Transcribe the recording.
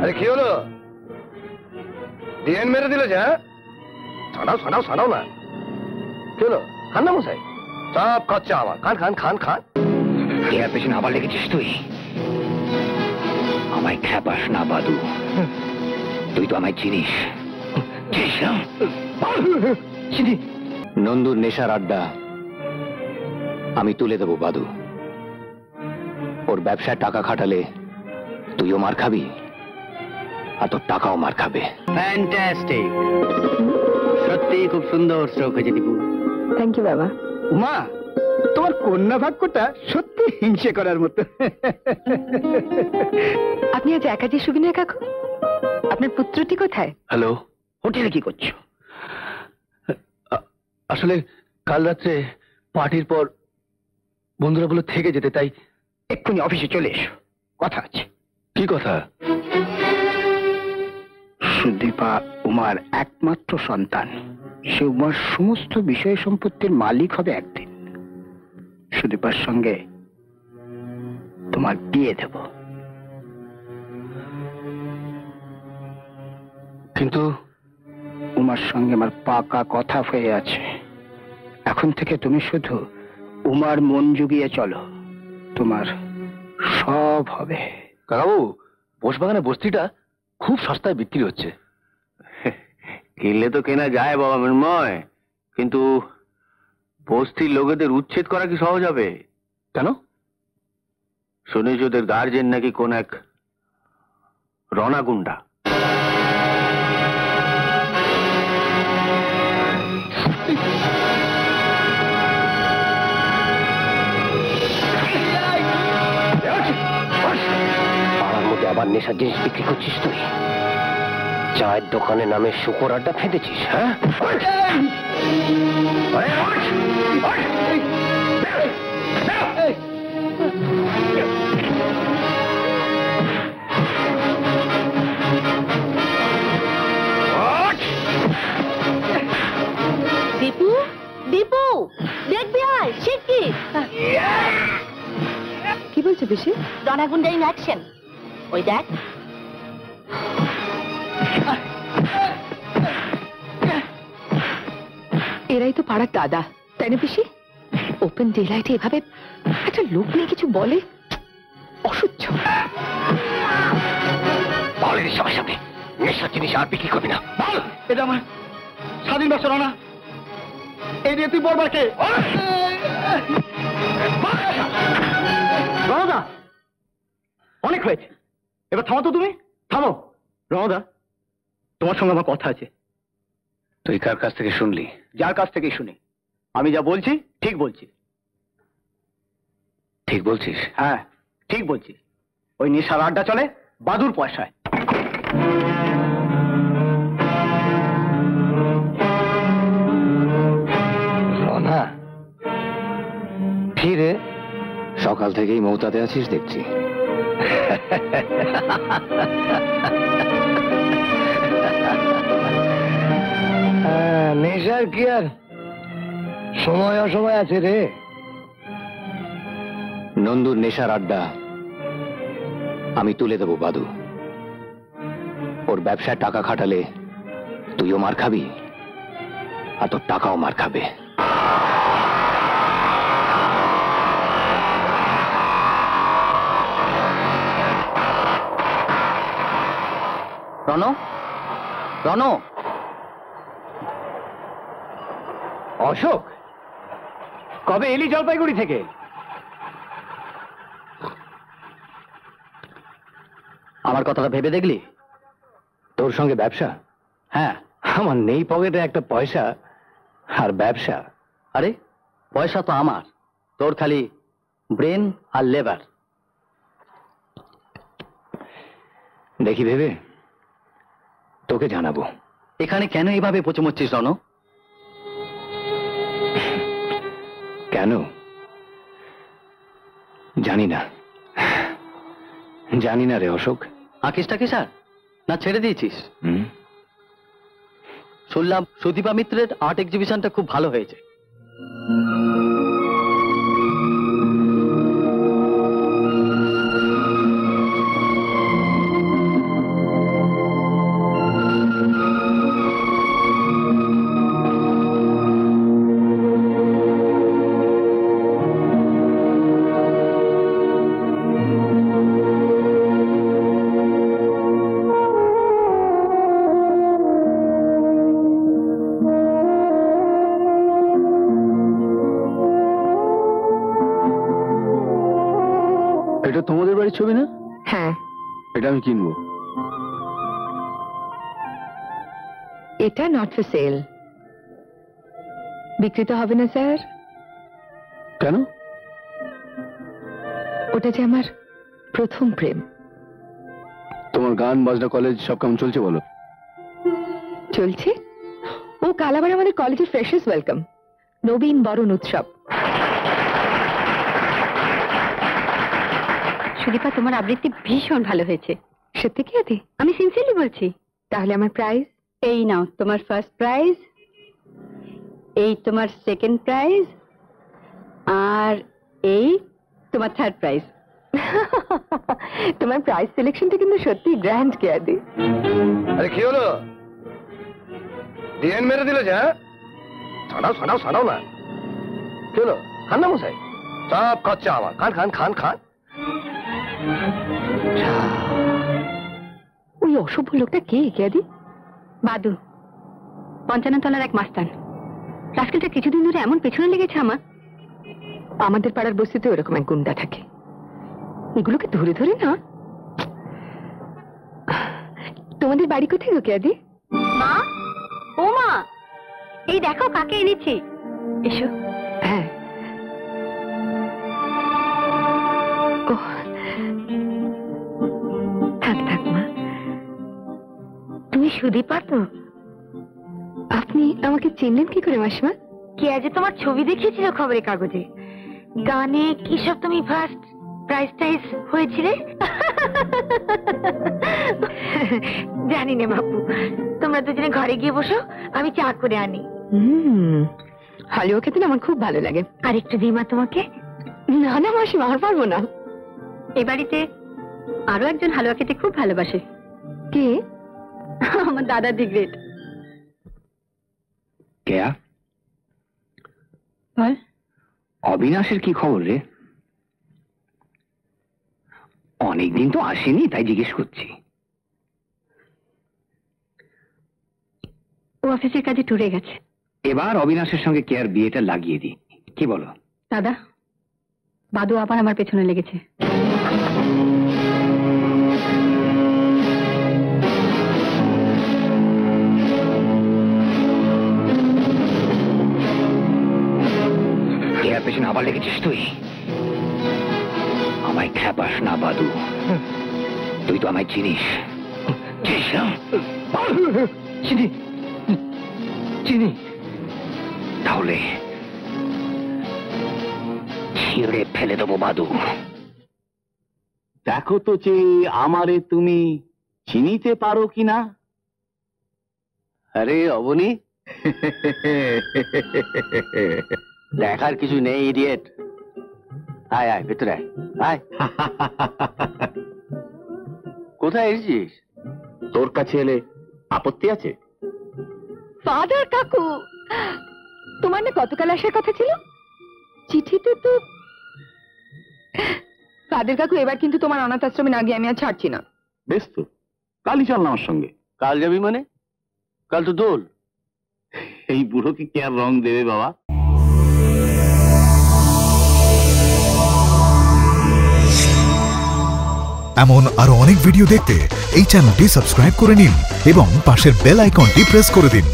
আরে কি হলো? ডিএন মেরে দিল যে? ছাড়াও ছাড়াও ছাড়াও না। কি হলো? খান না মশাই, সব খরচা আমার। খান খান খান খান। এর পেছনে আবার লেগেছিস তুই? আমায় খেপাস না বাদু, তুই তো আমায় চিনিস। নন্দুর নেশার আড্ডা আমি তুলে দেবো বাদু। ওর ব্যবসায় টাকা খাটালে তুইও মার খাবি, আর তোর টাকাও মার খাবে। ফ্যান্টাস্টিক, সত্যি খুব সুন্দর স্ট্রোক হয়েছে দীপু। থ্যাংক ইউ বাবা। উমা, তোমার কন্যা ভাগ্যটা সত্যি হিংসে করার মতো। আপনি আজ একাজে শুবি না কাকু? আপনার পুত্রটি কোথায়? হ্যালো, হোটেলে কি করছো? আসলে কাল রাত্রে পার্টির পর বন্ধুরা বলে থেকে যেতে, তাই এক্ষুনি অফিসে চলে এসো, কথা আছে। কি কথা? সুদীপা উমার একমাত্র সন্তান, সে উমার সমস্ত বিষয় সম্পত্তির মালিক হবে একদিন। সুদীপার সঙ্গে তোমার বিয়ে দেব। কিন্তু উমার সঙ্গে আমার পাকা কথা হয়ে আছে। এখন থেকে তুমি শুধু উমার মন জুগিয়ে চলো, তোমার সব হবে। কাকাবু, বসবাগানে বস্তিটা খুব সস্তায় বিক্রি হচ্ছে। কিনলে তো কেনা যায় বাবা মৃন্ময়, কিন্তু বস্তির লোকেদের উচ্ছেদ করা কি সহজ হবে? কেন? শুনেছি ওদের গার্জেন নাকি কোন এক রণাগুন্ডা। পাড়ার মধ্যে আবার নেশার জিনিস বিক্রি করছিস তুই? চায়ের দোকানে নামে শুকর আড্ডা ফেঁদেছিস? হ্যাঁ, দীপু, দীপু, দেখবি আয় শিগগির। কি বলছে বেশি? রণাগুন্ডা ইন অ্যাকশন। ওই দেখ। এরাই তো পাড়ার দাদা, তাই না পিসি? ওপেন ডেলাইটে এভাবে একটা লোক নিয়ে কিছু বলে, অসহ্য। বল এর সবার সামনে নেশার জিনিস আর বিক্রি করবি না। বল। এটা আমার স্বাধীন ব্যবসা না, এই দিয়ে তুই বলবার কে? রণদা, অনেক হয়েছে, এবার থামো তো। তুমি থামো। রণদা, তোমার সঙ্গে আমার কথা আছে। তুই কার কাছ থেকে শুনলি? যার কাছ থেকে শুনি। আমি যা বলছি ঠিক বলছি। ঠিক বলছিস? হ্যাঁ, ঠিক বলছি। ওই নেশার আড্ডা চলে বাদুর পয়সায়। রনা, কি রে? সকাল থেকেই মৌতাতে আছিস দেখছি। নেশার কি আর সময় অসময় আছে রে। নন্দুর নেশার আড্ডা আমি তুলে দেবো বাদু। ওর ব্যবসায় টাকা খাটালে তুইও মার খাবি, আর তোর টাকাও মার খাবে। রণ, রণ। অশোক, কবে এলি জলপাইগুড়ি থেকে? আমার কথাটা ভেবে দেখলি? তোর সঙ্গে ব্যবসা? হ্যাঁ। আমার নেই পকেটে একটা পয়সা, আর ব্যবসা? আরে পয়সা তো আমার, তোর খালি ব্রেন আর লেবার। দেখি ভেবে তোকে জানাবো। এখানে কেন এইভাবে পচমচ্ছিস রণ? কেন জানি না, জানি না রে অশোক। আঁকিসটা কি স্যার, না ছেড়ে দিয়েছিস? শুনলাম সুদীপা মিত্রের আর্ট এক্সিবিশনটা খুব ভালো হয়েছে। বাড়ির ছবি না? হ্যাঁ, এটা আমি কিনবো। এটা নট ফর সেল, বিক্রিত হবে না স্যার। কেন? ওটা যে আমার প্রথম প্রেম। তোমার গান বাজনা কলেজ সব কেমন চলছে বলো? চলছে। ও কাল আবার আমাদের কলেজের ফ্রেশার্স ওয়েলকাম, নবীন বরণ উৎসব। সুদীপা, তোমার আবৃত্তি ভীষণ ভালো হয়েছে। সত্যি কি আদি? আমি সিনসিয়ারলি বলছি। তাহলে আমার প্রাইজ? এই নাও তোমার ফার্স্ট প্রাইজ, এই তোমার সেকেন্ড প্রাইজ, আর এই তোমার থার্ড প্রাইজ। তোমার প্রাইজ সিলেকশনটা কিন্তু সত্যি গ্র্যান্ড কে আদি। আরে কি হলো? ডিএন মেরে দিল যা। ছাড়াও ছাড়াও ছাড়াও না। কি হলো? খান না মশাই, সব খরচা আমার। খান খান খান খান। ওই অসভ্য লোকটা কে কেয়াদি? বাদু, 55 তলার এক মাস্তান। রাস্কেলটা কিছুদিন ধরে এমন পেছনে লেগেছে আমার। আমাদের পাড়ার বস্তিতে ওরকম এক গুন্ডা থাকে, এগুলোকে ধরে ধরে না। তোমাদের বাড়ি কোথায় গো কেয়াদি? মা, ও মা, এই দেখো কাকে এনেছি। এসো। হ্যাঁ, ও থাক থাক মা। তুমি সুদীপা তো? আপনি আমাকে চিনলেন কি করে মাসিমা? কে আজ তোমার ছবি দেখিয়েছিল খবরের কাগজে, গানে কি সব তুমি ফার্স্ট প্রাইজ টাইজ হয়েছিলে। জানি না বাপু, তোমরা দুজনে ঘরে গিয়ে বসো, আমি চা করে আনি। হালুয়া খেতে না আমার খুব ভালো লাগে। আর একটু দিই মা তোমাকে। না না মাসিমা, আর পারবো না। এই বাড়িতে আরো একজন হালুয়া খেতে খুব ভালোবাসে। কে? আমার দাদা দি গ্রেট। কেয়া? বল। অবিনাশের কি খবর রে? অনেকদিন তো আসেনি, তাই জিজ্ঞেস করছি। ও অফিসের কাজে ট্যুরে গেছে। এবার অবিনাশের সঙ্গে কেয়ার বিয়েটা লাগিয়ে দিই, কি বলো? দাদা, বাদু আবার আমার পেছনে লেগেছে। কেয়ার পেছনে আবার লেগেছিস তুই? আমায় খ্যাপাস না বাদু, তুই তো আমায় চিনিস। চিনি চিনি, তাহলে ছিঁড়ে ফেলে দেবো বাদু। দেখো তো যে আমারে তুমি চিনিতে পারো কিনা। আরে অবনী, দেখার কিছু নেই ইডিয়েট। আয় আয় ভেতরে আয়, আয়। কোথায় এসেছিস? তোর কাছে এলে আপত্তি আছে? ফাদার কাকু, তোমার না গতকাল আসার কথা ছিল? চিঠিতে তো। ফাদার কাকু, এবার কিন্তু তোমার অনাথ আশ্রমে না গিয়ে আমি আর ছাড়ছি না। বেশ তো, কালই চল না আমার সঙ্গে। কাল যাবি মানে? কাল তো দোল। এই বুড়োকে কি আর রং দেবে বাবা? এমন আরো অনেক ভিডিও দেখতে এই চ্যানেলটি সাবস্ক্রাইব করে নিন এবং পাশের বেল আইকনটি প্রেস করে দিন।